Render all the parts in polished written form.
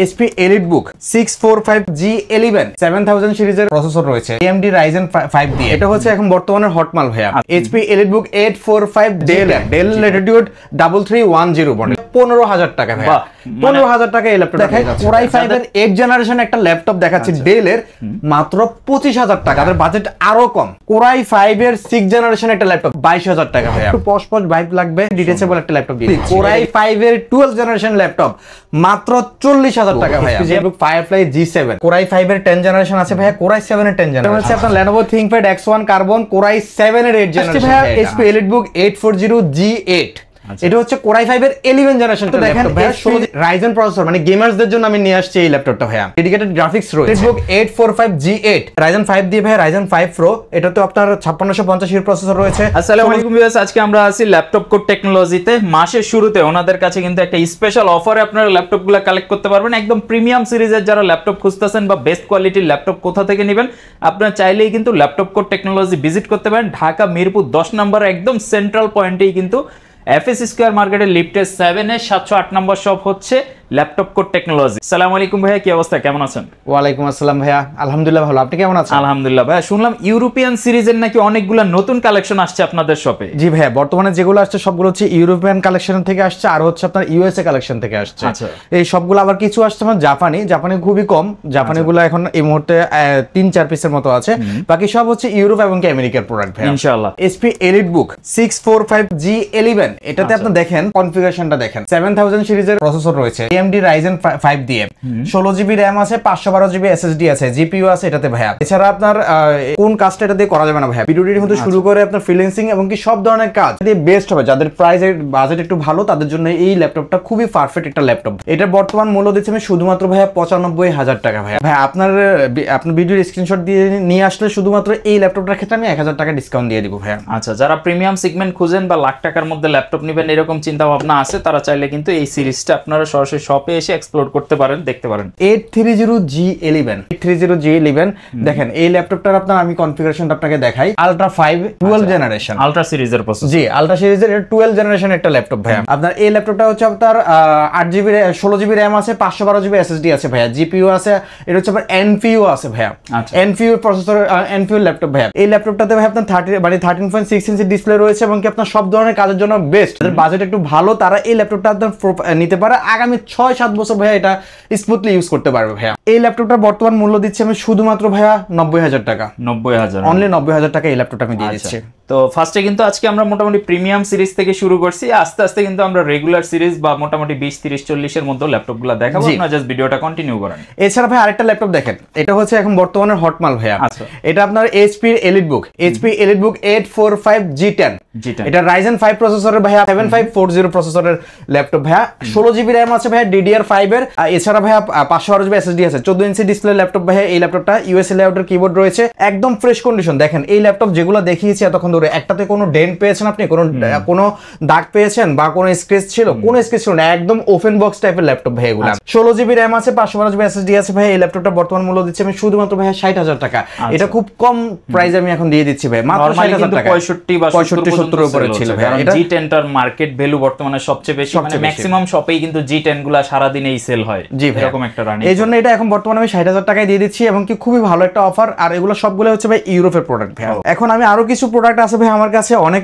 HP EliteBook 645G11 7000 সিরিজের processor রয়েছে AMD Ryzen 5 দিয়ে। এটা হচ্ছে এখন বর্তমানে হটমাল ভাইয়া। HP EliteBook 845 Dell Latitude 3310 model 15000 টাকা ভাইয়া। 15000 টাকা এই ল্যাপটপ দেখাই। Core i5 এর 8 জেনারেশন একটা ল্যাপটপ দেখাচ্ছি ডেলের মাত্র 25000 টাকা। তাদের বাজেট আরো কম। Core i5 এর 6 জেনারেশন একটা ল্যাপটপ 22000 টাকা ভাইয়া। একটু পশ ভাইব লাগবে, ডিটেচেবল একটা ল্যাপটপ দিয়ে দিচ্ছি। Core i5 এর 12 জেনারেশন ল্যাপটপ মাত্র 40000 টাকা ভাইয়া। Firefly G7 Core i5 এর 10 জেনারেশন আছে ভাইয়া। Core i7 এর 10 জেনারেশন আছে আপনার Lenovo ThinkPad X1 Carbon Core i7 এর 8 জেনারেশন ভাইয়া। HP EliteBook 840G8 এটা হচ্ছে Core i5 এর 11 জেনারেশন। তো দেখেন Ryzen প্রসেসর মানে গেমারসদের জন্য আমি নিয়ে আসছি এই ল্যাপটপটা ভাইয়া। ডেডিকেটেড গ্রাফিক্স রয়েছে। EliteBook 845G8 Ryzen 5 দিয়ে ভাইয়া Ryzen 5 Pro এটা তো আপনার 5650 এর প্রসেসর রয়েছে। আসসালামু আলাইকুম ভিউয়ার্স, আজকে আমরা আছি ল্যাপটপ কোড টেকনোলজিতে। মাসের শুরুতে ওনাদের কাছে কিন্তু একটা স্পেশাল অফারে আপনারা ল্যাপটপগুলো কালেক্ট করতে পারবেন। একদম প্রিমিয়াম সিরিজের যারা ল্যাপটপ খুঁজতেছেন বা বেস্ট কোয়ালিটির ল্যাপটপ কোথা থেকে নেবেন আপনারা চাইলেই কিন্তু ল্যাপটপ কোড টেকনোলজি ভিজিট করতে পারেন। ঢাকা মিরপুর 10 নম্বর একদম সেন্ট্রাল পয়েন্টেই কিন্তু FS স্কয়ার মার্কেটের লিফটে 7 এর 708 নম্বর শপ হচ্ছে ল্যাপটপ কোড টেকনোলজি। আসসালামু আলাইকুম ভাইয়া, কি অবস্থা, কেমন আছেন? ওয়ালাইকুম আসসালাম ভাইয়া, আলহামদুলিল্লাহ ভালো। আপনি কেমন আছেন? আলহামদুলিল্লাহ ভাইয়া। শুনলাম ইউরোপিয়ান সিরিজের নাকি অনেকগুলো নতুন কালেকশন আসছে আপনাদের শপে। জি ভাইয়া, বর্তমানে যেগুলো আসছে সবগুলো হচ্ছে ইউরোপিয়ান কালেকশন থেকে আসছে আর হচ্ছে আপনার ইউএসএ কালেকশন থেকে আসছে। এই সবগুলো আবার কিছু আসছে আমার জাপানি খুবই কম। জাপানিগুলো এখন এই মুহূর্তে 3-4 পিসের মতো আছে। বাকি সব হচ্ছে ইউরোপ এবং আমেরিকার প্রোডাক্ট ভাইয়া ইনশাআল্লাহ। HP EliteBook 645G11 এটাতে আপনি দেখেন কনফিগারেশনটা দেখেন 7000 সিরিজের প্রসেসর রয়েছে AMD Ryzen 5 দিয়ে 16GB RAM আছে 512GB SSD আছে GPU আছে এটাতে ভাইয়া। এছাড়া আপনার কোন কাজটা এটা দিয়ে করা যাবে না ভাইয়া, ভিডিওটির মধ্যে শুরু করে আপনার ফ্রিল্যান্সিং এবং কি সব ধরনের কাজ দিয়ে বেস্ট হবে। যাদের প্রাইসের বাজেট একটু ভালো তাদের জন্য এই ল্যাপটপটা খুবই পারফেক্ট একটা ল্যাপটপ। এটা বর্তমান মূল্য দিচ্ছি আমি শুধুমাত্র ভাইয়া 95000 টাকা ভাইয়া। ভাই আপনার ভিডিওর স্ক্রিনশট দিয়ে নিয়ে আসলে শুধুমাত্র এই ল্যাপটপটার ক্ষেত্রে আমি 1000 টাকা ডিসকাউন্ট দিয়ে দিব ভাইয়া। আচ্ছা, যারা প্রিমিয়াম সেগমেন্ট খুঁজেন বা লাখ টাকার মধ্যে ল্যাপটপ নেবেন এরকম চিন্তা ভাবনা আছে তারা চাইলে কিন্তু এই সিরিজটা আপনারা সরাসরি শপে এসে এক্সপ্লোর করতে পারেন, দেখতে পারেন। 830G11 দেখেন এই ল্যাপটপটার আপনার আমি কনফিগারেশনটা আপনাকে দেখাই। আলট্রা 5 12 জেনারেশন আলট্রা সিরিজের প্রসেসর। জি, আলট্রা সিরিজের 12 জেনারেশন একটা ল্যাপটপ ভাইয়া। আপনার এই ল্যাপটপটা হচ্ছে আপনার 8GB 16GB RAM আছে 512GB SSD আছে ভাইয়া। GPU আছে, এটা হচ্ছে আপনার NPU আছে ভাইয়া। NPU প্রসেসর NPU ল্যাপটপ ভাইয়া। এই ল্যাপটপটাতে ভাই আপনার 13.6 ইঞ্চি ডিসপ্লে রয়েছে এবং কি আপনার সব ধরনের কাজের জন্য বেস্ট। যাদের বাজেট একটু ভালো তারা এই ল্যাপটপটা আপনার নিতে পারে। আগামী 6-7 বছর ভাইয়া এটা স্মুথলি ইউজ করতে পারবে ভাইয়া। এই ল্যাপটপটার বর্তমান মূল্য দিচ্ছি আমি শুধুমাত্র ভাইয়া 90000 টাকা। 90000 অনলি 90000 টাকা এই ল্যাপটপটা আমি দিয়ে দিচ্ছি। তো ফার্স্টে কিন্তু আজকে আমরা মোটামুটি প্রিমিয়াম সিরিজ থেকে শুরু করছি, আস্তে আস্তে কিন্তু আমরা রেগুলার সিরিজ বা মোটামুটি 20-30-40 এর মধ্যে ল্যাপটপগুলো দেখাবো। আপনারা জাস্ট ভিডিওটা কন্টিনিউ করেন। এছাড়া ভাই আরেকটা ল্যাপটপ দেখেন, এটা হচ্ছে এখন বর্তমানে হটমাল ভাইয়া। এটা আপনার HP EliteBook 845G10 এটা Ryzen 5 প্রসেসরের ভাইয়া 7540 প্রসেসরের ল্যাপটপ ভাইয়া। 16GB RAM আছে ভাইয়া DDR5 এর। এছাড়া ভাইয়া 512GB SSD আছে। 14 ইঞ্চি ডিসপ্লে ল্যাপটপ ভাইয়া। এই ল্যাপটপটা ইউএসএ লেআউটের কিবোর্ড রয়েছে, একদম ফ্রেশ কন্ডিশন। দেখেন এই ল্যাপটপ যেগুলো দেখিয়েছি এতক্ষণ ধরে একটাতে কোনো ডেন্ট পেয়েছেন আপনি, কোনো দাগ পেয়েছেন বা কোনো স্ক্র্যাচ ছিল? কোনো স্ক্র্যাচ ছিল না, একদম ওপেন বক্স টাইপের ল্যাপটপ ভাই এগুলো। 16GB RAM আছে 512GB SSD আছে ভাই। এই ল্যাপটপটা বর্তমান মূল্য দিচ্ছি আমি শুধুমাত্র ভাইয়া 60000 টাকা। এটা খুব কম প্রাইসে আমি এখন দিয়ে দিচ্ছি ভাই, মাত্র 60000 টাকা। 65 বা 70 এর উপরে ছিল ভাই। এটা G10 টার মার্কেট ভ্যালু বর্তমানে সবচেয়ে বেশি, মানে ম্যাক্সিমাম শপেই কিন্তু G10 গুলা সারা দিনেই সেল হয়। এরকম একটা রানিং। এইজন্য এটা এখন বর্তমানে আমি 60000 টাকায় দিয়ে দিচ্ছি এবং কি খুবই ভালো একটা অফার। আর এগুলো সবগুলো হচ্ছে ভাই ইউরোপের প্রোডাক্ট ভাই। এখন আমি আরো কিছু প্রোডাক্ট আছে ভাই আমার কাছে অনেক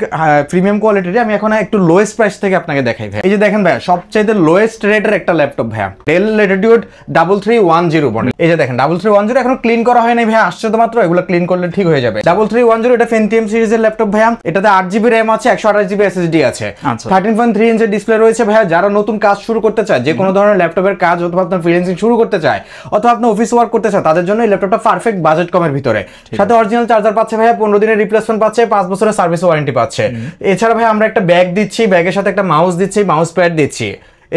প্রিমিয়াম কোয়ালিটির, আমি এখন একটু লোয়েস্ট প্রাইস থেকে আপনাকে দেখাই ভাই। এই যে দেখেন ভাই সবচেয়ে লোয়েস্ট রেটের একটা ল্যাপটপ ভাই, Dell Latitude 3310 মডেল। এই যে দেখেন 3310 এখনো ক্লিন করা হয় নাই ভাই, আসছে তো মাত্র, এগুলো ক্লিন করলে ঠিক হয়ে যাবে। 3310 এটা Pentium সিরিজের ল্যাপটপ ভাই। এটাতে 8GB RAM আছে 128GB SSD আছে। 13.3 ইঞ্চি ডিসপ্লে রয়েছে ভাই। যারা নতুন কাজ শুরু করতে চায়, যে কোনো ধরনের ল্যাপটপের কাজ অথবা আপনার ফ্রিল্যান্সিং শুরু করতে চায় অথবা আপনি অফিস ওয়ার্ক করতে চায় তাদের জন্য এই ল্যাপটপটা পারফেক্ট বাজেট কমের ভিতরে। সাথে অরিজিনাল চার্জার পাচ্ছে ভাই, 15 দিনের রিপ্লেসমেন্ট পাচ্ছে, 5 বছরের সার্ভিস ওয়ারেন্টি পাচ্ছে। এছাড়া ভাই আমরা একটা ব্যাগ দিচ্ছি, ব্যাগের সাথে একটা মাউস দিচ্ছি, মাউস প্যাড দিচ্ছি।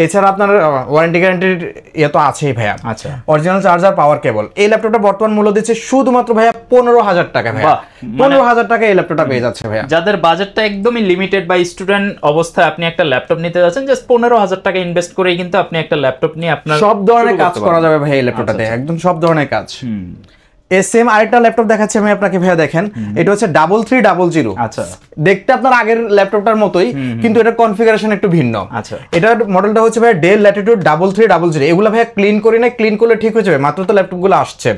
এছাড়া আপনার ওয়ারেন্টি গ্যারান্টির ইয়ে তো আছেই ভাইয়া। আচ্ছা, অরিজিনাল চার্জার, পাওয়ার কেবল। এই ল্যাপটপটা বর্তমান মূল্য দিচ্ছে শুধুমাত্র ভাইয়া 15000 টাকা ভাইয়া। 15000 টাকা এই ল্যাপটপটা পেয়ে যাচ্ছে ভাইয়া। যাদের বাজেটটা একদমই লিমিটেড বা স্টুডেন্ট অবস্থায় আপনি একটা ল্যাপটপ নিতে যাচ্ছেন, জাস্ট 15000 টাকা ইনভেস্ট করেই কিন্তু আপনি একটা ল্যাপটপ নিয়ে আপনার সব ধরনের কাজ করা যাবে ভাই এই ল্যাপটপটাতে, একদম সব ধরনের কাজ। সেম আরেকটা ল্যাপটপ দেখাচ্ছি আমি আপনাকে ভাইয়া, দেখেন এটা হচ্ছে 3300। আচ্ছা, দেখতে আপনার আগের ল্যাপটপটার মতোই, কিন্তু এটা কনফিগারেশন একটু ভিন্ন। আচ্ছা, এটার মডেলটা হচ্ছে ভাইয়া ডেল ল্যাটিটিউড 3300। এগুলো ভাইয়া ক্লিন করি না, ক্লিন করলে ঠিক হয়ে যাবে, মাত্র তো ল্যাপটপগুলো আসছে।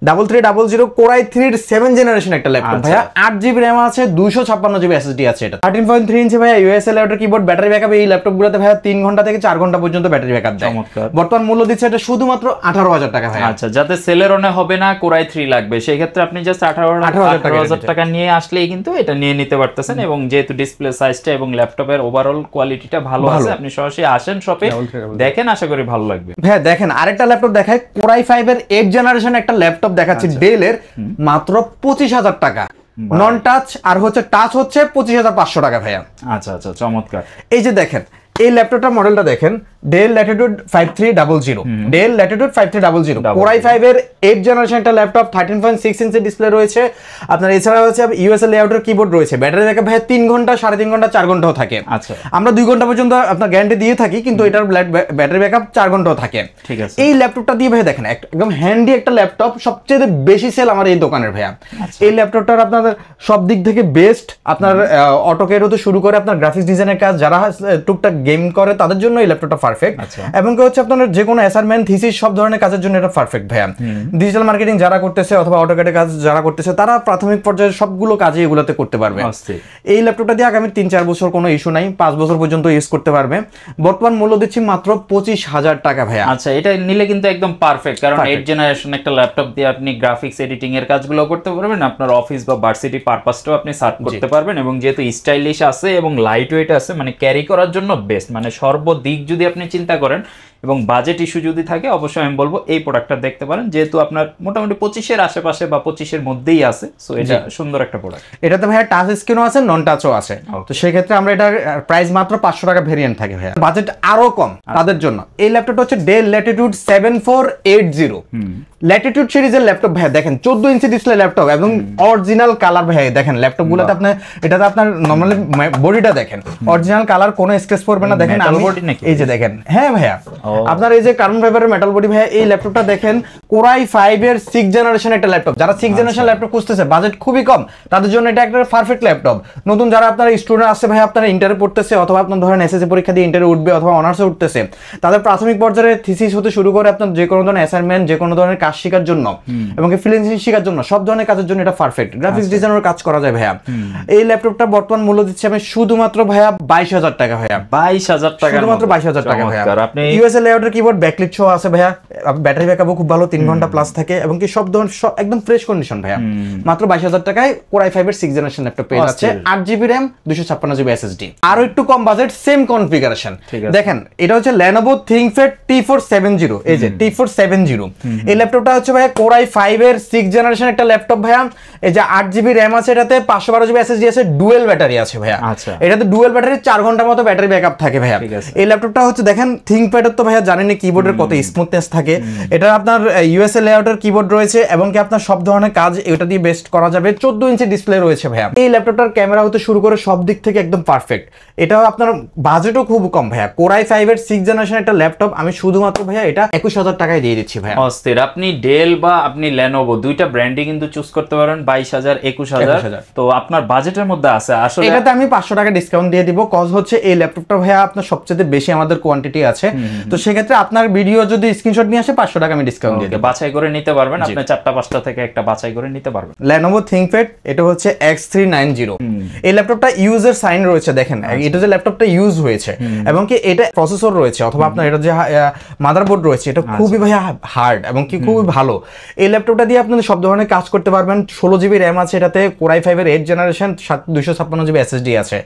3300 Core i3 7th জেনারেশন একটা ল্যাপটপ ভাইয়া, 8GB RAM আছে, 256GB SSD আছে। এটা 13.3 ইঞ্চি ভাইয়া ইউএসএ লেআউটের কিবোর্ড, ব্যাটারি ব্যাকআপ এই ল্যাপটপগুলোতে ভাইয়া 3 ঘন্টা থেকে 4 ঘন্টা পর্যন্ত ব্যাটারি ব্যাকআপ দেয়। বর্তমান মূল্য দিচ্ছে এটা শুধুমাত্র 18,000 টাকা ভাইয়া। আচ্ছা, যাতে সেলেরনে হবে না, Core i3 লাগবে, সেই ক্ষেত্রে আপনি জাস্ট 18,000 টাকা নিয়ে আসলেই কিন্তু এটা নিয়ে নিতে পারতেছেন। এবং যেহেতু ডিসপ্লে সাইজটা এবং ল্যাপটপের ওভারঅল কোয়ালিটিটা ভালো আছে, আপনি সরাসরি আসেন শপে দেখেন, আশা করি ভালো লাগবে। ভাইয়া দেখেন আরেকটা ল্যাপটপ দেখায়, Core i5 এর 8th জেনারেশন একটা ল্যাপটপ দেখাচ্ছি ডেল এর, মাত্র 25,000 টাকা। নন টাচ আর হচ্ছে টাচ হচ্ছে 25,500 টাকা ভাইয়া। আচ্ছা আচ্ছা, চমৎকার। এই যে দেখেন এই ল্যাপটপটার মডেলটা দেখেন, del Latitude 5300, del Latitude 5300, Core i5 এর 8th জেনারেশন একটা ল্যাপটপ, 13.6 ইঞ্চি ডিসপ্লে রয়েছে আপনার। এছাড়া হচ্ছে ইউএসএ লেআউটের কিবোর্ড রয়েছে, ব্যাটারি ব্যাকআপ ভাই 3 ঘন্টা, 3.5 ঘন্টা, 4 ঘন্টাও থাকে। আচ্ছা, আমরা 2 ঘন্টা পর্যন্ত আপনার গ্যারান্টি দিয়ে থাকি, কিন্তু এটার ব্যাটারি ব্যাকআপ 4 ঘন্টাও থাকে। ঠিক আছে। এই ল্যাপটপটা দিয়ে ভাই দেখেন একদম হ্যান্ডি একটা ল্যাপটপ, সবচেয়ে বেশি সেল আমার এই দোকানের ভাইয়া। এই ল্যাপটপটার আপনাদের সব দিক থেকে বেস্ট, আপনার অটোকেড হতে শুরু করে আপনার গ্রাফিক্স ডিজাইনের কাজ, যারা টুকটাক গেম করে তাদের জন্য এই ল্যাপটপটা পারফেক্ট। এবং কি হচ্ছে আপনার যে কোনো অ্যাসাইনমেন্ট, থিসিস সব ধরনের কাজের জন্য এটা পারফেক্ট ভাইয়া। ডিজিটাল মার্কেটিং যারা করতেছে অথবা অটোকেডের কাজ যারা করতেছে, তারা প্রাথমিক পর্যায়ে সবগুলো কাজে এগুলোতে করতে পারবে। এই ল্যাপটপটা দিয়ে আগামী 3-4 বছর কোনো ইস্যু নাই, 5 বছর পর্যন্ত ইউজ করতে পারবে। বর্তমান মূল্য দিচ্ছি মাত্র 25,000 টাকা ভাইয়া। আচ্ছা, এটা নিলে কিন্তু একদম পারফেক্ট, কারণ 8th জেনারেশন একটা ল্যাপটপ দিয়ে আপনি গ্রাফিক্স এডিটিং এর কাজগুলো করতে পারবেন, আপনার অফিস বা ভার্সিটি পারপাসটাও আপনি সার্ভ করতে পারবেন। এবং যেহেতু স্টাইলিশ আছে এবং লাইট ওয়েট আছে, মানে ক্যারি করার জন্য বেস্ট, মানে সর্বদিক যদি আপনি চিন্তা করেন এবং বাজেট ইস্যু যদি থাকে, অবশ্যই আমি বলবো এই প্রোডাক্টটা দেখতে পারেন, যেহেতু আপনার মোটামুটি 25-এর আশেপাশে বা 25-এর মধ্যেই আছে। সো এটা সুন্দর একটা প্রোডাক্ট। এটাতে ভাইয়া টাচ স্ক্রিনও আছে, নন টাচও আছে। তো সেই ক্ষেত্রে আমরা এটা প্রাইস মাত্র 500 টাকা ভেরিয়েন্ট থাকে ভাইয়া, বাজেট আরো কম তাদের জন্য। এই ল্যাপটপটা হচ্ছে ডেল ল্যাটিটিউড 7480, ল্যাটিটিউড সিরিজের ল্যাপটপ ভাইয়া। দেখেন 14 ইঞ্চি ডিসপ্লে ল্যাপটপ এবং অরিজিনাল কালার ভাইয়া। দেখেন ল্যাপটপগুলোতে আপনি এটাতে আপনার নরমালি বডিটা দেখেন অরিজিনাল কালার, কোনো স্ক্র্যাচ পড়বে না। দেখেন এই যে দেখেন, হ্যাঁ ভাইয়া আপনার এই যে কার্বন ফাইবারের মেটাল বডি ভাইয়া। এই ল্যাপটপটা দেখেন Core i5 এর 6th জেনারেশন একটা ল্যাপটপ, যারা 6th জেনারেশন ল্যাপটপ খুঁজতেছে, বাজেট খুবই কম, তাদের জন্য এটা একটা পারফেক্ট ল্যাপটপ। নতুন যারা আপনার স্টুডেন্ট আছে ভাই, আপনারা ইন্টারে পড়তেছে অথবা আপনার ধরেন এসএসসি পরীক্ষা দিয়ে ইন্টারে উঠবে অথবা অনার্সে উঠতেছে, তাদের প্রাথমিক পর্যায়ে থিসিস হতে শুরু করে আপনার যে কোনো ধরনের অ্যাসাইনমেন্ট, যে কোনো ধরনের কাজ শেখার জন্য এবং ফ্রিল্যান্সিং শেখার জন্য, সব ধরনের কাজের জন্য এটা পারফেক্ট। গ্রাফিক্স ডিজাইনের কাজ করা যায় ভাইয়া। এই ল্যাপটপটা বর্তমান মূল্য দিচ্ছি আমি শুধুমাত্র ভাইয়া 22,000 টাকা ভাইয়া। 22,000 টাকা, শুধুমাত্র 22,000 টাকা ভাইয়া। আপনি ইউএসএ লেআউটের কিবোর্ড, ব্যাকলিট সহ আছে ভাইয়া, ব্যাটারি ব্যাকআপও খুব ভালো, 3 ঘন্টা প্লাস থাকে এবং কি সব ধরনের একদম ফ্রেশ কন্ডিশন ভাইয়া। মাত্র 22,000 টাকায় Core i5 এর 6th জেনারেশন ল্যাপটপ পেয়ে যাচ্ছে, 8GB RAM, 256GB SSD, আরো একটু কম বাজেট, সেম কনফিগারেশন। দেখেন এটা হচ্ছে Lenovo ThinkPad T470, এই যে T470। এই ল্যাপটপটা হচ্ছে ভাইয়া Core i5 এর 6th জেনারেশন একটা ল্যাপটপ ভাইয়া। এই যে 8GB RAM আছে, এটাতে 512GB SSD আছে, ডুয়েল ব্যাটারি আছে ভাইয়া। এটাতে ডুয়েল ব্যাটারি 4 ঘন্টার মতো ব্যাটারি ব্যাকআপ থাকে ভাইয়া। এই ল্যাপটপটা হচ্ছে দেখেন ThinkPad এর তো ভাইয়া জানেন কিবোর্ডের কত স্মুথনেস থাকে। এটা আপনার ইউএসএ লেআউটের কিবোর্ড রয়েছে এবং কি আপনার সব ধরনের কাজ এটা দিয়ে বেস্ট করা যাবে। 14 ইঞ্চি ডিসপ্লে রয়েছে ভাইয়া। এই ল্যাপটপটার ক্যামেরা হতে শুরু করে সব দিক থেকে একদম পারফেক্ট। এটাও আপনার বাজেটও খুব কম ভাইয়া। Core i5 এর 6th জেনারেশন একটা ল্যাপটপ আমি শুধুমাত্র ভাইয়া এটা 21,000 টাকায় দিয়ে দিচ্ছি ভাইয়া। অস্থির। আপনি ডেল বা আপনি Lenovo দুইটা ব্র্যান্ডই কিন্তু চুজ করতে পারেন, 22,000, 21,000। তো আপনার বাজেটের মধ্যে আছে। আসলে এটাতে আমি 500 টাকা ডিসকাউন্ট দিয়ে দিব, কজ হচ্ছে এই ল্যাপটপটা ভাইয়া আপনার সবচেয়ে বেশি আমাদের কোয়ান্টিটি আছে। তো সেক্ষেত্রে আপনার ভিডিও যদি স্ক্রিনশট নিয়ে আসে 500 টাকা আমি ডিসকাউন্ট দিয়ে দেব। বাছাই করে নিতে পারবেন, আপনি 4টা-5টা থেকে একটা বাছাই করে নিতে পারবেন। Lenovo ThinkPad, এটা হচ্ছে X390। এই ল্যাপটপটা ইউজার সাইন রয়েছে, দেখেন এটা যে ল্যাপটপটা ইউজ হয়েছে এবং কি এটা প্রসেসর রয়েছে অথবা আপনার এটা যে মাদারবোর্ড রয়েছে, এটা খুবই ভাইয়া হার্ড এবং কি খুবই ভালো। এই ল্যাপটপটা দিয়ে আপনি সব ধরনের কাজ করতে পারবেন। 16GB RAM আছে এটাতে, Core i5 এর 8th জেনারেশন, 256GB SSD আছে।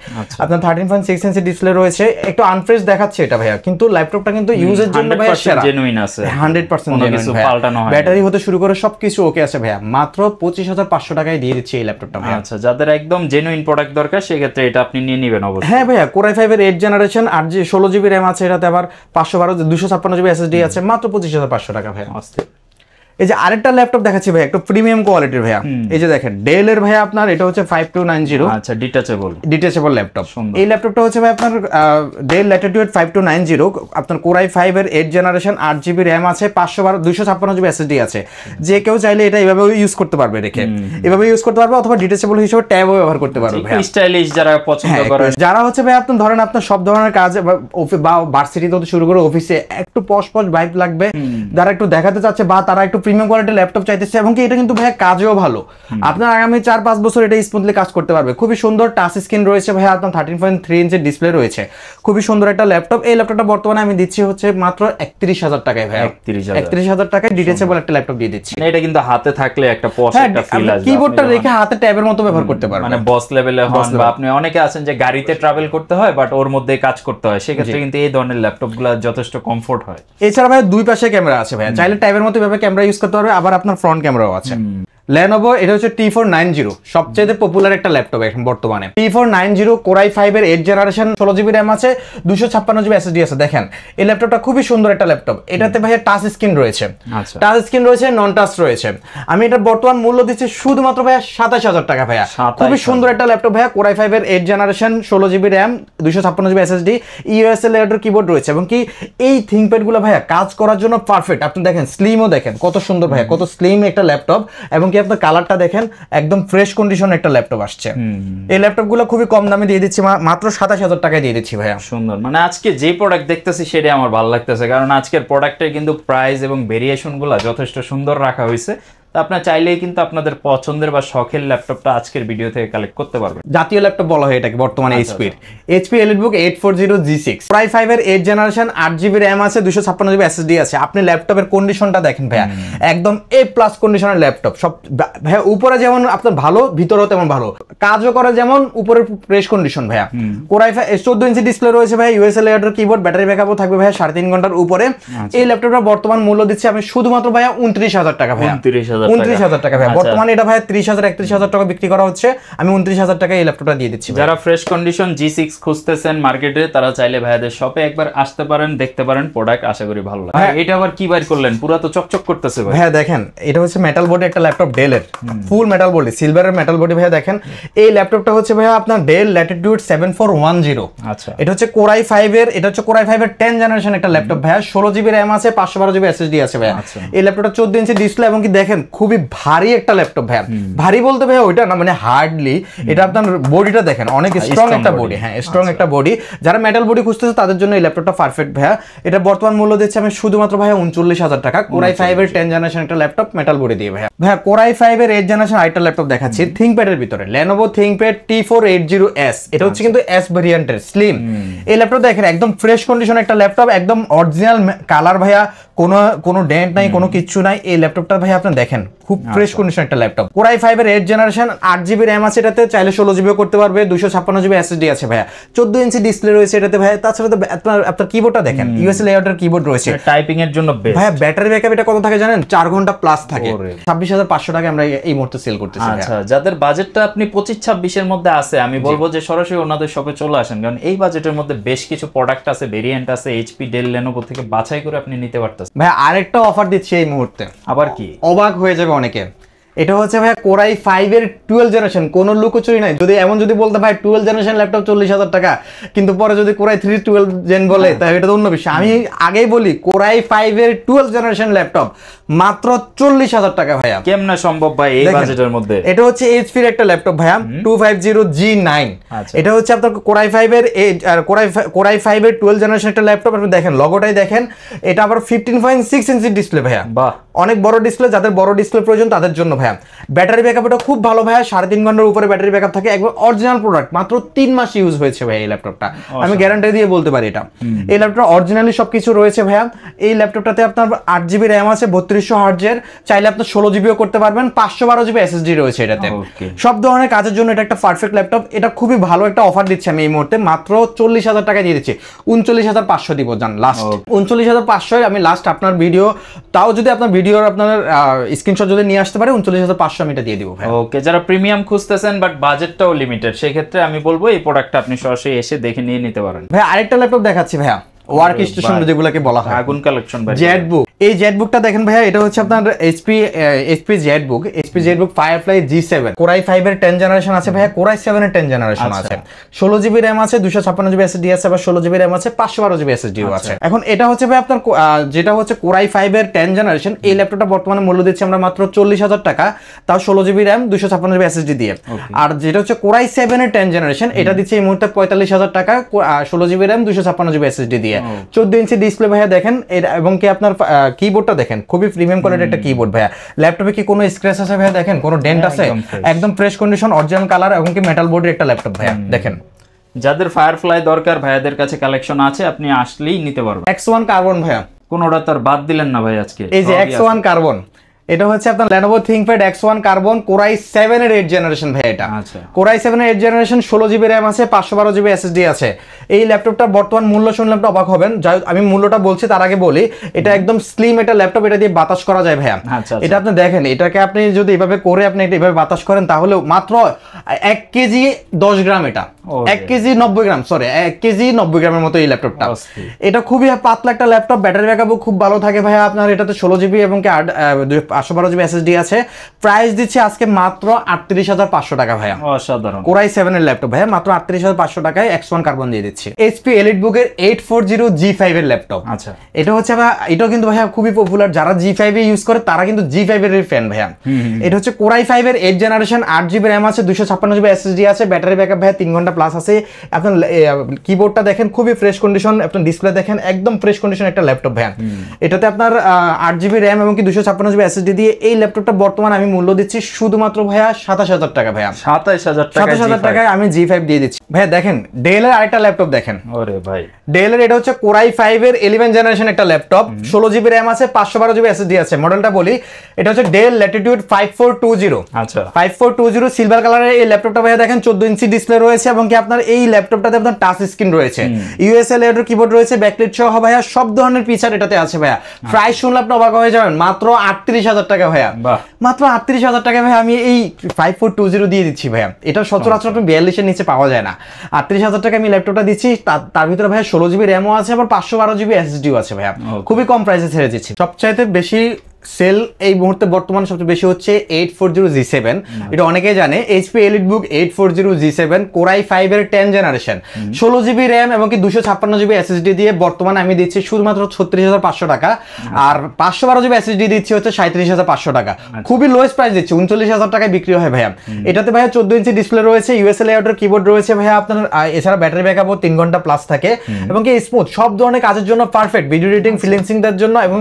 আপনার 13.6 ইঞ্চি ডিসপ্লে রয়েছে। একটু আনফ্রেশ দেখাচ্ছে এটা ভাইয়া, কিন্তু ল্যাপটপটা কিন্তু ইউজের জন্য ভাইয়া সেরা, জেনুইন আছে, 100% জেনুইন ভাইয়া। ব্যাটারি হতে শুরু করে সবকিছু ওকে আছে ভাইয়া। মাত্র 25,500 টাকায় দিয়ে দিচ্ছি এই ল্যাপটপটা ভাইয়া। আচ্ছা, যাদের একদম জেনুইন প্রোডাক্ট দরকার সেক্ষেত্রে এটা আপনি নিয়ে নেবেন অবশ্যই। হ্যাঁ ভাইয়া, Core i5 এর 8th জেনারেশন, 16GB RAM আছে এটাতে, আবার 256GB SSD আছে, মাত্র 25,500 টাকা ভাইয়া। এই যে আরেকটা ল্যাপটপ দেখাচ্ছি ভাই, একটু প্রিমিয়াম কোয়ালিটির ভাইয়া। এই যে দেখেন ডেল এর ভাইয়া আপনার এটা হচ্ছে 5290, আচ্ছা ডিটাচেবল ল্যাপটপ। এই ল্যাপটপটা হচ্ছে ভাই আপনার ডেল ল্যাটিটিউড 5290, আপনার Core i5 এর 8 জেনারেশন, 8GB RAM আছে, 256GB SSD আছে। যে কেউ চাইলে এটা এভাবে ইউজ করতে পারবে, রেখে এভাবে ইউজ করতে পারবে, অথবা ডিটাচেবল হিসেবে ট্যাবও ব্যবহার করতে পারবে ভাই। স্টাইলিশ যারা পছন্দ করে, যারা হচ্ছে ভাই আপনি ধরেন আপনার সব ধরনের কাজ বা ভার্সিটি থেকে শুরু করে অফিসে একটু পশ ভাইব লাগবে, যারা একটু দেখাতে চাচ্ছে বা তারা একটু প্রিমিয়াম কোয়ালিটির ল্যাপটপ চাইতেছে, এবং কি এটা কিন্তু ভাই কাজেও ভালো, আপনার আগামী 4-5 বছর এটা স্মুথলি কাজ করতে পারবে। খুবই সুন্দর টাচ স্ক্রিন রয়েছে ভাই, আপনার 13.3 ইঞ্চের ডিসপ্লে রয়েছে, খুবই সুন্দর একটা ল্যাপটপ। এই ল্যাপটপটা বর্তমানে আমি দিচ্ছি হচ্ছে মাত্র 31,000 টাকায় ভাই। 31,000 টাকায় ডিটেচেবল একটা ল্যাপটপ দিয়ে দিচ্ছি। এটা কিন্তু হাতে থাকলে একটা পশ একটা ফিল আসবে, কিবোর্ডটা রেখে হাতে ট্যাবের মতো ব্যবহার করতে পারবেন, মানে বস লেভেলে হন, বা আপনি অনেকে আছেন যে গাড়িতে ট্রাভেল করতে হয় বাট ওর মধ্যে কাজ করতে হয়, সেক্ষেত্রে কিন্তু এই ধরনের ল্যাপটপগুলো যথেষ্ট কমফোর্ট হয়। এছাড়া ভাই দুই পাশে ক্যামেরা আছে ভাই, চাইলে ট্যাবের মতো ভাবে ক্যামেরা ইউজ করতে পারবে, আবার আপনার ফ্রন্ট ক্যামেরাও আছে। Lenovo এটা হচ্ছে T490, সবচেয়ে পপুলার একটা ল্যাপটপ এখন বর্তমানে। T490 Core i5 এর 8 জেনারেশন, 16GB RAM আছে, 256GB SSD আছে। দেখেন এই ল্যাপটপটা খুবই সুন্দর একটা ল্যাপটপ। এটাতে ভাই টাচ স্ক্রিন রয়েছে, টাচ স্ক্রিন রয়েছে, নন টাচ রয়েছে। আমি এটার বর্তমান মূল্য দিচ্ছি শুধুমাত্র ভাইয়া 27,000 টাকা ভাইয়া। খুবই সুন্দর একটা ল্যাপটপ ভাইয়া, Core i5 এর 8 generation, 16GB RAM, 256GB SSD, USA লেয়ারের কিবোর্ড রয়েছে, এবং কি এই থিংকপ্যাড গুলো ভাইয়া কাজ করার জন্য পারফেক্ট। আপনি দেখেন স্লিমও দেখেন কত সুন্দর ভাইয়া, কত স্লিম একটা ল্যাপটপ, এবং কি আপনার কালারটা দেখেন একদম ফ্রেশ কন্ডিশন একটা ল্যাপটপ আসছে। এই ল্যাপটপগুলো খুবই কম দামে দিয়ে দিচ্ছি, মাত্র 27,000 টাকায় দিয়ে দিচ্ছি ভাইয়া। সুন্দর, মানে আজকে যে প্রোডাক্ট দেখতেছি সেটাই আমার ভালো লাগতেছে, কারণ আজকের প্রোডাক্টের কিন্তু প্রাইস এবং ভেরিয়েশন গুলো যথেষ্ট সুন্দর রাখা হয়েছে। আপনার চাইলেই কিন্তু আপনাদের পছন্দের বা শখের ল্যাপটপটা আজকের ভিডিও থেকে কালেক্ট করতে পারবেন। জাতীয় ল্যাপটপ বলা হয় এটাকে বর্তমানে HP EliteBook 840 G6 Core i5 এর 8 জেনারেশন, 8GB RAM আছে, 256GB SSD আছে। আপনি ল্যাপটপের কন্ডিশনটা দেখেন ভাইয়া, একদম A+ কন্ডিশনের ল্যাপটপ। সব ভাইয়া উপরে যেমন আপনার ভালো, ভিতরেও তেমন ভালো, কাজও করে যেমন, উপরের ফ্রেশ কন্ডিশন ভাইয়া। Core i5 14 ইঞ্চি ডিসপ্লে রয়েছে ভাইয়া, ইউএসএ লেয়ারের কিবোর্ড, ব্যাটারি ব্যাকআপও থাকবে ভাইয়া 3.5 ঘন্টার উপরে। এই ল্যাপটপটা বর্তমান মূল্য দিচ্ছি আমি শুধুমাত্র ভাইয়া 29,000 টাকা ভাইয়া। 29,000 টাকা ভাই। বর্তমানে এটা ভাই 30,000-31,000 টাকা বিক্রি করা হচ্ছে, আমি 29,000 টাকা এই ল্যাপটপটা দিয়ে দিচ্ছি। যারা ফ্রেশ কন্ডিশন G6 খুঁজতেছেন মার্কেটে, তারা চাইলে ভাইয়াদের শপে একবার আসতে পারেন, দেখতে পারেন প্রোডাক্ট, আশা করি ভালো লাগবে। এটা আবার কি বাইর করলেন, পুরো তো চকচক করতেছে ভাই। হ্যাঁ দেখেন, এটা হচ্ছে মেটাল বডি একটা ল্যাপটপ, ডেলের ফুল মেটাল বডি, সিলভারের মেটাল বডি ভাইয়া। দেখেন এই ল্যাপটপটা হচ্ছে ভাইয়া আপনার ডেল ল্যাটিটিউড 7410। আচ্ছা, এটা হচ্ছে Core i5 এর, এটা হচ্ছে Core i5 এর 10 জেনারেশন একটা ল্যাপটপ ভাইয়া, 16GB RAM আছে, 512GB SSD আছে ভাইয়া। এই ল্যাপটপটা 14 ইঞ্চি ডিসপ্লে, এবং কি দেখেন খুবই ভারী একটা ল্যাপটপ ভাইয়া। ভারী বলতে ভাইয়া ওইটা না, মানে হার্ডলি, এটা আপনার বডিটা দেখেন অনেক স্ট্রং একটা বডি। হ্যাঁ স্ট্রং একটা বডি, যারা মেটাল বডি খুঁজতেছে তাদের জন্য এই ল্যাপটপটা পারফেক্ট ভাইয়া। এটা বর্তমান মূল্য দিচ্ছে আমি শুধুমাত্র ভাইয়া 39,000 টাকা। Core i5 এর 10 জেনারেশন একটা ল্যাপটপ মেটাল বডি দিয়ে ভাইয়া। ভাইয়া Core i5 এর 8 জেনারেশন আরেকটা ল্যাপটপ দেখাচ্ছি থিংকপ্যাড এর ভিতরে, Lenovo ThinkPad T480S। এটা হচ্ছে কিন্তু S ভেরিয়েন্টের স্লিম। এই ল্যাপটপ দেখেন একদম ফ্রেশ কন্ডিশন একটা ল্যাপটপ, একদম অরিজিনাল কালার ভাইয়া, কোনো ডেন্ট নাই, কোনো কিচ্ছু নাই। এই ল্যাপটপটা ভাইয়া আপনি দেখেন খুব ফ্রেশ কন্ডিশন একটা ল্যাপটপ। Core i5 এর 8 জেনারেশন, 8GB RAM আছে এটাতে, চাইলে 16GB করতে পারবে, 256GB SSD আছে ভাইয়া, 14 ইঞ্চি ডিসপ্লে রয়েছে এটাতে ভাইয়া। তাছাড়া তো আপনার কিবোর্ডটা দেখেন, ইউএসএ লেআউটের কিবোর্ড রয়েছে, টাইপিং এর জন্য বেস্ট ভাইয়া। ব্যাটারি ব্যাকআপ এটা কত থাকে জানেন? 4 ঘন্টা প্লাস থাকে। 26,500 টাকা আমরা এই মুহূর্তে সেল করতেছি। আচ্ছা, যাদের বাজেটটা আপনি 25-26 এর মধ্যে আছে, আমি বলবো যে সরাসরি ওনাদের শপে চলে আসেন, কারণ এই বাজেটের মধ্যে বেশ কিছু প্রোডাক্ট আছে, ভেরিয়েন্ট আছে, HP, ডেল, Lenovo থেকে বাছাই করে আপনি নিতে পারতেছেন। ভাইয়া আরেকটা অফার দিচ্ছি এই মুহূর্তে, আবার কি অবাক হয়ে যাবে অনেকে। এটা হচ্ছে ভাইয়া Core i5 এর 12 জেনারেশন, কোনো লুকোচুরি নাই। যদি বলতে ভাই 12 জেনারেশন ল্যাপটপ 40,000 টাকা, কিন্তু পরে যদি Core i3 12 জেন বলে তাহলে এটা তো অন্য বিষয়। আমি আগেই বলি Core i5 এর 12 জেনারেশন ল্যাপটপ মাত্র 40,000 টাকা ভাইয়া। কেমনে সম্ভব ভাই এই বাজেটের মধ্যে? এটা হচ্ছে HP এর একটা ল্যাপটপ ভাইয়া, 250G9। এটা হচ্ছে আপনার Core i5 এর Core i5 এর 12 জেনারেশন একটা ল্যাপটপ। আপনি দেখেন লগোটাই দেখেন, এটা আবার 15.6 ইঞ্চি ডিসপ্লে ভাইয়া, বাহ, অনেক বড় ডিসপ্লে। যাদের বড় ডিসপ্লে প্রয়োজন তাদের জন্য ভাইয়া। ব্যাটারি ব্যাকআপ এটা খুব ভালো ভাইয়া, 3.5 ঘন্টার উপরে ব্যাটারি ব্যাকআপ থাকে, একবার অরিজিনাল প্রোডাক্ট। মাত্র 3 মাস ইউজ হয়েছে ভাইয়া এই ল্যাপটপটা, আমি গ্যারান্টি দিয়ে বলতে পারি এটা। এই ল্যাপটপটা অরিজিনালি সবকিছু রয়েছে ভাইয়া। এই ল্যাপটপটাতে আপনার 8GB RAM আছে, 3200 হার্টজের, চাইলে আপনি 16GBও করতে পারবেন, 512GB SSD রয়েছে এটাতে। সব ধরনের কাজের জন্য এটা একটা পারফেক্ট ল্যাপটপ। এটা খুবই ভালো একটা অফার দিচ্ছি আমি এই মুহূর্তে, মাত্র 40,000 টাকা দিয়ে দিচ্ছি। 39,500 দিব জান, লাস্ট 39,500 আমি লাস্ট আপনার ভিডিও, তাও যদি আপনার ভিডিওর আপনার স্ক্রিনশট যদি নিয়ে আসতে পারে 39,500 আমি এটা দিয়ে দিব ভাই। ওকে, যারা প্রিমিয়াম খুঁজতেছেন বাট বাজেটটাও লিমিটেড, সেই ক্ষেত্রে আমি বলবো এই প্রোডাক্টটা আপনি সরাসরি এসে দেখে নিয়ে নিতে পারেন। ভাই আরেকটা ল্যাপটপ দেখাচ্ছি ভাইয়া, ওয়ার্ক স্টেশন যেগুলোকে বলা হয়, আগুন কালেকশন ভাই, জেটবুক এই জেটবুকটা দেখেন ভাইয়া, এটা হচ্ছে আপনার HP Jetbook firefly G7 core i 5 এর 10 জেনারেশন আছে ভাইয়া, কোরাই 7 এর 10 জেনারেশন আছে, 16 জিবি র্যাম আছে, 256 জিবি এসএসডি আছে, আবার 16 জিবি র্যাম আছে, 512 জিবি এসএসডি আছে। এখন এটা হচ্ছে ভাই আপনার যেটা হচ্ছে কোরাই 5 এর 10 জেনারেশন, এই ল্যাপটপটা বর্তমানে মূল্য দিচ্ছি আমরা মাত্র 40,000 টাকা, তাও 16 জিবি র্যাম 256 জিবি এসএসডি দিয়ে। আর যেটা হচ্ছে কোরাই 7 এর 10 জেনারেশন, এটা দিচ্ছে এই মুহূর্তে 45,000 টাকা, 16 জিবি র্যাম 256 জিবি এসএসডি দিয়ে। 14 ইঞ্চি ডিসপ্লে ভাইয়া দেখেন, এবং কি আপনার কিবোর্ডটা দেখেন, খুবই প্রিমিয়াম কোয়ালিটির একটা কিবোর্ড ভাইয়া। ল্যাপটপে কি কোনো স্ক্র্যাচ আছে ভাইয়া? দেখেন কোনো ডেন্ট আছে? একদম ফ্রেশ কন্ডিশন, অরিজিনাল কালার এবং কি মেটাল বডির একটা ল্যাপটপ ভাইয়া। দেখেন যাদের ফায়ারফ্লাই দরকার ভাইয়াদের কাছে কালেকশন আছে, আপনি আসলেই নিতে পারবেন। X1 কার্বন ভাইয়া, কোনোটা তার বাদ দিলেন না ভাই আজকে। এই যে X1 কার্বন, এটা হচ্ছে আপনার Lenovo ThinkPad X1 carbon core i 7 এর 8 জেনারেশন ভাই। এটা কোরাই 7 এর 8 জেনারেশন, 16 জিবি র্যাম আছে, 512 জিবি এসএসডি আছে। এই ল্যাপটপটার বর্তমান মূল্য শুনলে আপনি অবাক হবেন। যাই আমি মূল্যটা বলছি তার আগে বলি, এটা একদম স্লিম একটা ল্যাপটপ, এটা দিয়ে বাতাস করা যায় ভাইয়া। এটা আপনি দেখেন, এটাকে আপনি যদি এভাবে করে আপনি এটা এভাবে বাতাস করেন, তাহলে মাত্র 1 কেজি 10 গ্রাম, এটা 1 কেজি 90 গ্রাম, সরি 1 কেজি 90 গ্রামের মতো এই ল্যাপটপটা। এটা খুবই পাতলা একটা ল্যাপটপ, ব্যাটারি ব্যাকআপও খুব ভালো থাকে ভাইয়া। আপনার এটাতে 16 জিবি এবং 512 জিবি এসএসডি আছে। প্রাইস দিচ্ছে আজকে মাত্র 38,500 টাকা ভাইয়া। অসাধারণ কোরাই 7 এর ল্যাপটপ ভাইয়া, মাত্র 38,500 টাকায় X1 কার্বন দিয়ে দিচ্ছি। এইচপি EliteBook এর 840G5 এর ল্যাপটপ। আচ্ছা, এটা হচ্ছে ভাইয়া, এটাও কিন্তু ভাইয়া খুবই পপুলার, যারা G5 এ ইউজ করে তারা কিন্তু G5 এর ফ্যান ভাইয়া। এটা হচ্ছে কোরাই 5 এর 8 জেনারেশন, 8 জিবি র্যাম আছে, 256 জিবি এসএসডি আছে, ব্যাটারি ব্যাকআপ ভাইয়া 3 ঘন্টা প্লাস আছে। আপনার কিবোর্ডটা দেখেন খুবই ফ্রেশ কন্ডিশন, আপনার ডিসপ্লে দেখেন একদম ফ্রেশ কন্ডিশন একটা ল্যাপটপ ভাইয়া। এটাতে আপনার 8 জিবি র্যাম এবং কি 256 জিবি এসএসডি দিয়ে এই ল্যাপটপটা বর্তমানে আমি মূল্য দিচ্ছি শুধুমাত্র ভাইয়া 27,000 টাকা ভাইয়া। 27,000 টাকায় আমি G5 দিয়ে দিচ্ছি ভাইয়া। দেখেন ডেল এর আরেকটা ল্যাপটপ দেখেন, ওরে ভাই ডেল এর এটা হচ্ছে কোরাই 5 এর 11 জেনারেশন একটা ল্যাপটপ, 16 জিবি র্যাম আছে, 512 জিবি এসএসডি আছে। মডেলটা বলি, এটা হচ্ছে ডেল ল্যাটিটিউড 5420। আচ্ছা, 5420 সিলভার কালারের এই ল্যাপটপটা ভাইয়া দেখেন 14 ইঞ্চি ডিসপ্লে রয়েছে এবং কি আপনার এই ল্যাপটপটাতে আপনার টাচ স্ক্রিন রয়েছে, ইউএসএ লেয়ারের কিবোর্ড রয়েছে, ব্যাকলাইট সহ ভাইয়া সব ধরনের ফিচার এটাতে আছে ভাইয়া। প্রাইস শুনলে আপনি অবাক হয়ে যাবেন, মাত্র 38,000 টাকা ভাইয়া। মাত্র 38,000 টাকা ভাইয়া আমি এই 5420 দিয়ে দিচ্ছি ভাইয়া। এটা সচরাচর আপনি 42 এর নিচে পাওয়া যায় না। 38,000 টাকা আমি ল্যাপটপটা দিচ্ছি, তার ভিতরে ভাইয়া 16 জিবি র্যামও আছে, আবার 512 জিবি এসএসডিও আছে ভাইয়া। খুবই কম প্রাইসে ছেড়ে দিচ্ছি। সবচাইতে বেশি সেল এই মুহূর্তে বর্তমানে সবচেয়ে বেশি হচ্ছে 840G7। এটা অনেকেই জানে। এইচপি EliteBook 840G7 কোরাই 5 এর 10 জেনারেশন, 16 জিবি র্যাম এবং কি 256 জিবি এসএসডি দিয়ে বর্তমানে আমি দিচ্ছি শুধুমাত্র 36,500 টাকা, আর 512 জিবি এসএসডি দিচ্ছি হচ্ছে 37,500 টাকা। খুবই লোয়েস্ট প্রাইস দিচ্ছি, 39,000 টাকায় বিক্রি হয় ভাইয়া। এটাতে ভাইয়া 14 ইঞ্চি ডিসপ্লে রয়েছে, ইউএসএ লেআউটের কিবোর্ড রয়েছে ভাইয়া আপনার। এছাড়া ব্যাটারি ব্যাকআপও 3 ঘন্টা প্লাস থাকে এবং কি স্মুথ, সব ধরনের কাজের জন্য পারফেক্ট, ভিডিও এডিটিং ফ্রিল্যান্সিং এর জন্য এবং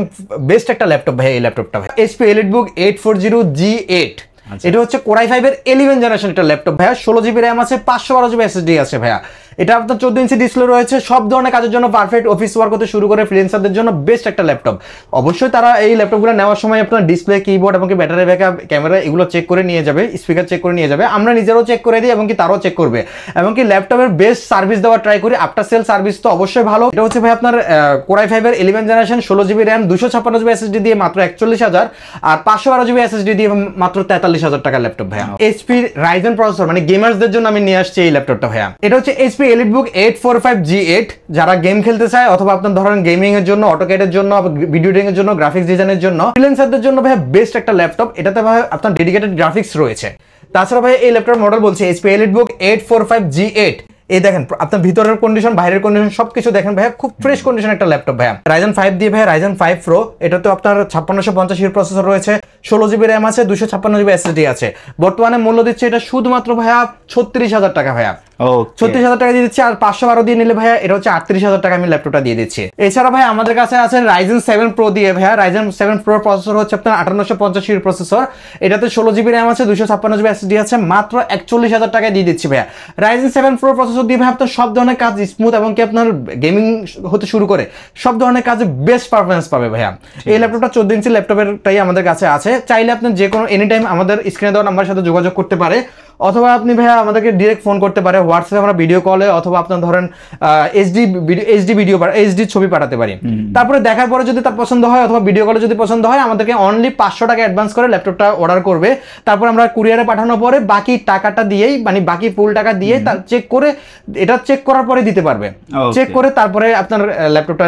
বেস্ট একটা ল্যাপটপ ভাইয়া এই ল্যাপটপটা। এইচপি EliteBook 840G8, এটা হচ্ছে কোরাই 5 এর 11 জেনারেশন একটা ল্যাপটপ ভাইয়া, 16 জিবি র্যাম আছে, 512 জিবি এসএসডি আছে ভাইয়া। এটা আপনার 14 ইঞ্চি ডিসপ্লে রয়েছে, সব ধরনের কাজের জন্য পারফেক্ট, অফিস ওয়ার্ক হতে শুরু করে ফ্রিল্যান্সারদের জন্য বেস্ট একটা ল্যাপটপ। অবশ্যই তারা এই ল্যাপটপগুলো নেওয়ার সময় আপনার ডিসপ্লে, কিবোর্ড এবং ব্যাটারি ব্যাকআপ, ক্যামেরা এগুলো চেক করে নিয়ে যাবে, স্পিকার চেক করে নিয়ে যাবে। আমরা নিজেরাও চেক করে দিই এবং কি তারাও চেক করবে, এবং কি ল্যাপটপের বেস্ট সার্ভিস দেওয়ার ট্রাই করি। আফটার সেল সার্ভিস তো অবশ্যই ভালো। এটা হচ্ছে ভাই আপনার কোরাই 5 এর 11 generation, 16 GB RAM, 256 GB SSD দিয়ে মাত্র 41,000, আর 512 জিবি এসএসডি দিয়ে মাত্র 43,000 টাকার ল্যাপটপ ভাইয়া। এইচপি রাইজেন প্রসেসর, মানে গেমার্সদের জন্য আমি নিয়ে আসছি এই ল্যাপটপটা ভাইয়া। এটা হচ্ছে এইচপি EliteBook 845G8, যারা গেম খেলতে চায় অথবা আপনার ধরেন গেমিং এর জন্য, অটোক্যাডের জন্য, ভিডিও এডিটিং এর জন্য, গ্রাফিক্স ডিজাইনের জন্য, ফ্রিল্যান্সারদের জন্য ভাই বেস্ট একটা ল্যাপটপ। এটাতে ভাই আপনার ডেডিকেটেড গ্রাফিক্স রয়েছে। তাছাড়া ভাই এই ল্যাপটপ মডেল বলছে এইচপি EliteBook 845G8। এই দেখেন আপনার ভিতরের কন্ডিশন, বাইরের কন্ডিশন সবকিছু দেখেন ভাইয়া, খুব ফ্রেশ কন্ডিশন একটা ল্যাপটপ ভাইয়া। রাইজেন 5 দিয়ে ভাইয়া, রাইজেন 5 Pro, এটাতে আপনার 5650 প্রসেসর রয়েছে, 16 জিবি র্যাম আছে, 256 জিবি এসএসডি আছে। বর্তমানে মূল্য দিচ্ছে এটা শুধুমাত্র ভাইয়া 36,000 টাকা ভাইয়া। 36,000 টাকা দিয়ে দিচ্ছি, আর 512 দিয়ে নিলে ভাইয়া এটা হচ্ছে 38,000 টাকা আমি ল্যাপটপটা দিয়ে দিচ্ছি। এছাড়া ভাই আমাদের কাছে আছে রাইজেন 7 Pro দিয়ে ভাইয়া। রাইজেন 7 Pro প্রসেসর হচ্ছে আপনার 5850 প্রসেসর, এটাতে 16 জিবি র্যাম আছে, 256 জিবি এসএসডি আছে, মাত্র 41,000 টাকায় দিয়ে দিচ্ছি ভাইয়া। রাইজেন 7 Pro প্রসেসর দিয়ে ভাই আপনার সব ধরনের কাজ স্মুথ এবং কি আপনার গেমিং হতে শুরু করে সব ধরনের কাজে বেস্ট পারফরম্যান্স পাবে ভাইয়া। এই ল্যাপটপটা 14 ইঞ্চি ল্যাপটপেরটাই আমাদের কাছে আছে। চাইলে আপনি যে কোনো এনি টাইম আমাদের স্ক্রিনে দেওয়া নাম্বারের সাথে যোগাযোগ করতে পারে, অথবা আপনি ভাইয়া আমাদেরকে ডিরেক্ট ফোন করতে পারে, হোয়াটসঅ্যাপে আমরা ভিডিও কলে অথবা আপনার ধরেন এইচডি ছবি পাঠাতে পারি। তারপরে দেখার পরে যদি তার পছন্দ হয় অথবা ভিডিও কলে যদি পছন্দ হয়, আমাদেরকে অনলি 500 টাকা অ্যাডভান্স করে ল্যাপটপটা অর্ডার করবে। তারপর আমরা কুরিয়ারে পাঠানোর পরে বাকি টাকাটা দিয়েই, মানে বাকি ফুল টাকা দিয়ে তার চেক করে, এটা চেক করার পরে দিতে পারবে। চেক করে তারপরে আপনার ল্যাপটপটা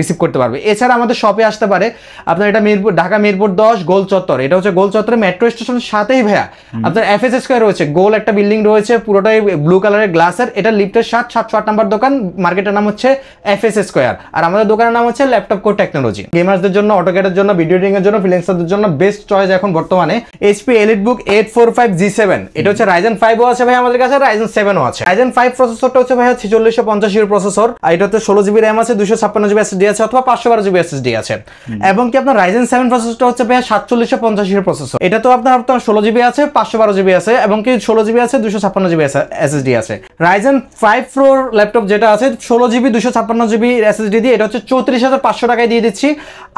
রিসিভ করতে পারবে। এছাড়া আমাদের শপে আসতে পারে, আপনার এটা মিরপুর, ঢাকা মিরপুর 10 গোল চত্বর। এটা হচ্ছে গোল চত্বরে মেট্রো স্টেশনের সাথেই ভাইয়া আপনার এফএস স্কয়ার রয়েছে, গোল একটা বিল্ডিং রয়েছে পুরোটাই ব্লু কালারের গ্লাসের। এটা লিফটের 708 নাম্বার দোকান, মার্কেটের নাম হচ্ছে এফএস স্কয়ার। আর আমাদের দোকানের নাম হচ্ছে ল্যাপটপ কোর টেকনোলজি। গেমার্সদের জন্য, অটোক্যাডের জন্য, ভিডিও এডিটিং এর জন্য, ফ্রিল্যান্সারদের জন্য বেস্ট চয়েস এখন বর্তমানে HP EliteBook 845G7। এটা হচ্ছে Ryzen 5 ও আছে ভাই আমাদের কাছে, Ryzen 7 ও আছে। Ryzen 5 প্রসেসরটা হচ্ছে ভাই 4650 এর প্রসেসর, আর এটাতে 16GB RAM আছে, 256GB SSD আছে অথবা 512GB SSD আছে। এবং কি আপনার Ryzen 7 প্রসেসরটা হচ্ছে ভাই 4750 এর প্রসেসর। এটা তো আপনার 16GB আছে, 512GB আছে এবং কি 16GB আছে, 256GB SSD আছে। Ryzen 5 Pro ল্যাপটপ যেটা আছে 16GB 256GB SSD দিয়ে, এটা হচ্ছে 34500 টাকায় দিয়ে দিচ্ছি।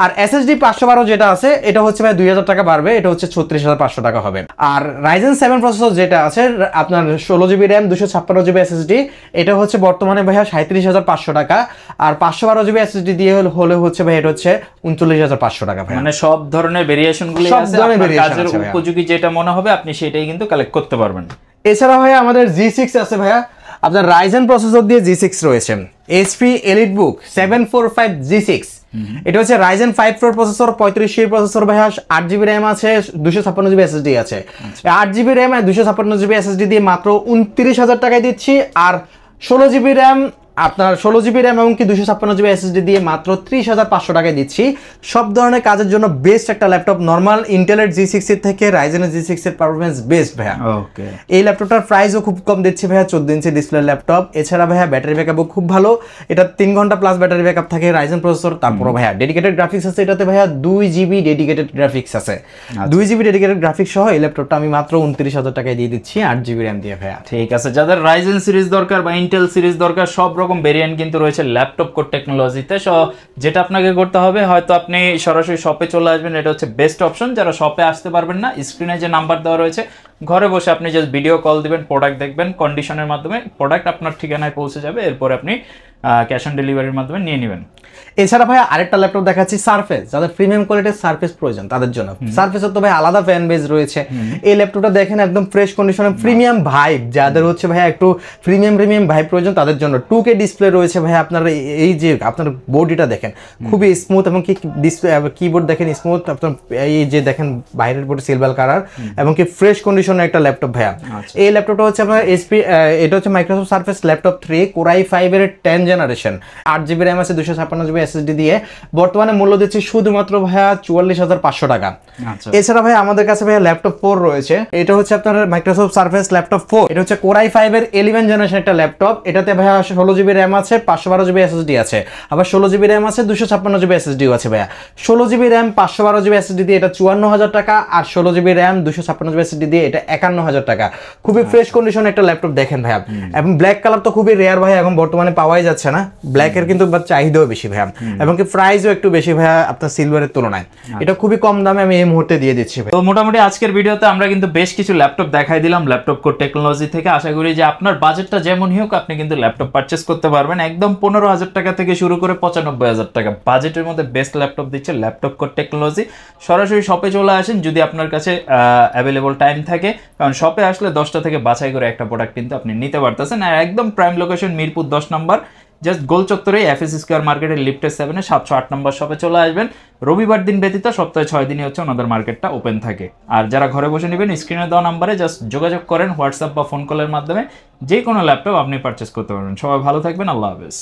আর SSD 512 যেটা আছে এটা হচ্ছে ভাই 2000 টাকা বাড়বে, এটা হচ্ছে 34500 টাকা হবে। আর Ryzen 7 প্রসেসর যেটা আছে আপনার 16GB RAM 256GB SSD, এটা হচ্ছে বর্তমানে ভাইয়া 37500 টাকা। আর 512GB SSD দিয়ে হলে হচ্ছে ভাই এটা হচ্ছে 39500 টাকা ভাই। মানে সব ধরনের ভেরিয়েশনগুলো আছে, আপনার কাজের উপযোগী যেটা মনে হবে আপনি সেটাই কিন্তু কালেক্ট করতে পারবেন। এছাড়া ভাইয়া আমাদের G6 আছে ভাইয়া, আপনার Ryzen প্রসেসর দিয়ে G6 রয়েছে। HP EliteBook 745G6, এটা হচ্ছে Ryzen 5 Pro প্রসেসর, 3500 প্রসেসর ভাইয়া, 8GB RAM আছে, 256GB SSD আছে। 8GB RAM আর 256GB SSD দিয়ে মাত্র 29000 টাকায় দিচ্ছি। আর 16GB RAM, আপনার 16GB RAM এবং কি 256GB SSD দিয়ে মাত্র 30500 টাকায় দিচ্ছি। সব ধরনের কাজের জন্য বেস্ট একটা ল্যাপটপ। নরমাল ইন্টেলের G6 এর থেকে রাইজেনের G6 এর পারফরম্যান্স বেস্ট ভাইয়া। ওকে, এই ল্যাপটপটার প্রাইসও খুব কম দিচ্ছি ভাইয়া, 14 ইঞ্চি ডিসপ্লে ল্যাপটপ। এছাড়া ভাইয়া ব্যাটারি ব্যাকআপও খুব ভালো, এটা 3 ঘন্টা প্লাস ব্যাটারি ব্যাকআপ থাকে রাইজেন প্রসেসর। তারপর ভাইয়া ডেডিকেটেড গ্রাফিক্স আছে, এটাতে ভাইয়া 2GB ডেডিকেটেড গ্রাফিক্স আছে। 2GB ডেডিকেটেড গ্রাফিক্স সহ এই ল্যাপটপটা আমি মাত্র 29000 টাকায় দিয়ে দিচ্ছি 8GB RAM দিয়ে ভাইয়া। ঠিক আছে, যাদের রাইজেন সিরিজ দরকার বা ইন্টেল সিরিজ দরকার, সব রকম ভেরিয়েন্ট কিন্তু রয়েছে ল্যাপটপ কোর টেকনোলজিতে। সো যেটা আপনাকে করতে হবে, হয়তো আপনি সরাসরি শপে চলে আসবেন, এটা হচ্ছে বেস্ট অপশন। যারা শপে আসতে পারবেন না, স্ক্রিনে যে নাম্বার দেওয়া রয়েছে, ঘরে বসে আপনি জাস্ট ভিডিও কল দিবেন, প্রোডাক্ট দেখবেন, কন্ডিশনের মাধ্যমে প্রোডাক্ট আপনার ঠিকানায় পৌঁছে যাবে। এরপর আপনি ক্যাশ অন ডেলিভারির মাধ্যমে নিয়ে নেবেন। এছাড়া ভাই আরেকটা ল্যাপটপ দেখাচ্ছি, সারফেস। যাদের প্রিমিয়াম কোয়ালিটির সারফেস প্রয়োজন তাদের জন্য সারফেসের তো ভাই আলাদা ফ্যান বেজ রয়েছে। এই ল্যাপটপটা দেখেন একদম ফ্রেশ কন্ডিশনে, প্রিমিয়াম ভাইব। যাদের হচ্ছে ভাই একটু প্রিমিয়াম ভাইব প্রয়োজন তাদের জন্য 2K ডিসপ্লে রয়েছে ভাই। আপনার এই যে আপনার বডিটা দেখেন খুবই স্মুথ, এবং কি ডিসপ্লে কিবোর্ড দেখেন স্মুথ, আপনার এই যে দেখেন বাইরের বোর্ড সিলভার কালার, এবং কি ফ্রেশ কন্ডিশনের একটা ল্যাপটপ ভাইয়া। এই ল্যাপটপটা হচ্ছে আপনার এটা হচ্ছে Microsoft surface laptop 3 Core i5 এর 10 জেনারেশন, 8GB RAM আছে, 256GB SSD দিয়ে। বর্তমানে মূল্য দিচ্ছি শুধুমাত্র ভাইয়া 44500 টাকা। এছাড়া ভাই আমাদের কাছে ভাইয়া ল্যাপটপ 4 রয়েছে, এটা হচ্ছে আপনার মাইক্রোসফট সারফেস ল্যাপটপ 4। এটা হচ্ছে Core i5 এর 11 জেনারেশন একটা ল্যাপটপ। এটাতে ভাইয়া 16GB RAM আছে, 512GB SSD আছে, আবার 16GB RAM আছে, 256GB SSD আছে ভাইয়া। 16GB RAM 512GB SSD দিয়ে এটা 54000 টাকা, আর 16GB RAM 256GB SSD দিয়ে এটা 51000 টাকা। খুবই ফ্রেশ কন্ডিশন একটা ল্যাপটপ দেখেন ভাইয়া। এবং ব্ল্যাক কালার তো খুবই রেয়ার ভাইয়া, এখন বর্তমানে পাওয়াই যাচ্ছে না। ব্ল্যাক এর কিন্তু চাহিদাও বেশি ভাইয়া, এবং কি প্রাইসও একটু বেশি ভাইয়া আপনার সিলভারের তুলনায়। এটা খুবই কম দামে আমি এই মুহূর্তে দিয়ে দিচ্ছি ভাই। তো মোটামুটি আজকের ভিডিওতে আমরা কিন্তু বেশ কিছু ল্যাপটপ দেখাই দিলাম ল্যাপটপ কোর টেকনোলজি থেকে। আশা করি যে আপনার বাজেটটা যেমনই হোক আপনি কিন্তু ল্যাপটপ পারচেস করতে পারবেন। একদম 15000 টাকা থেকে শুরু করে 95000 টাকা বাজেটের মধ্যে বেস্ট ল্যাপটপ দিচ্ছে ল্যাপটপ কোর টেকনোলজি। সরাসরি শপে চলে আসেন যদি আপনার কাছে অ্যাভেলেবল টাইম থাকে, কারণ শপে আসলে 10টা থেকে বাছাই করে একটা প্রোডাক্ট কিন্তু আপনি নিতে পারতেছেন। আর একদম প্রাইম লোকেশন মিরপুর 10 নম্বর, জাস্ট গোল চত্বরে এফএস স্কয়ার মার্কেটের লিফটের 7-এ 708 নম্বর শপে চলে আসবেন। রবিবার দিন ব্যতীত সপ্তাহে 6 দিনই হচ্ছে ওনাদের মার্কেটটা ওপেন থাকে। আর যারা ঘরে বসে নেবেন, স্ক্রিনে দেওয়া নাম্বারে জাস্ট যোগাযোগ করেন হোয়াটসঅ্যাপ বা ফোন কলের মাধ্যমে, যে কোনো ল্যাপটপ আপনি পারচেস করতে পারবেন। সবাই ভালো থাকবেন, আল্লাহ হাফেজ।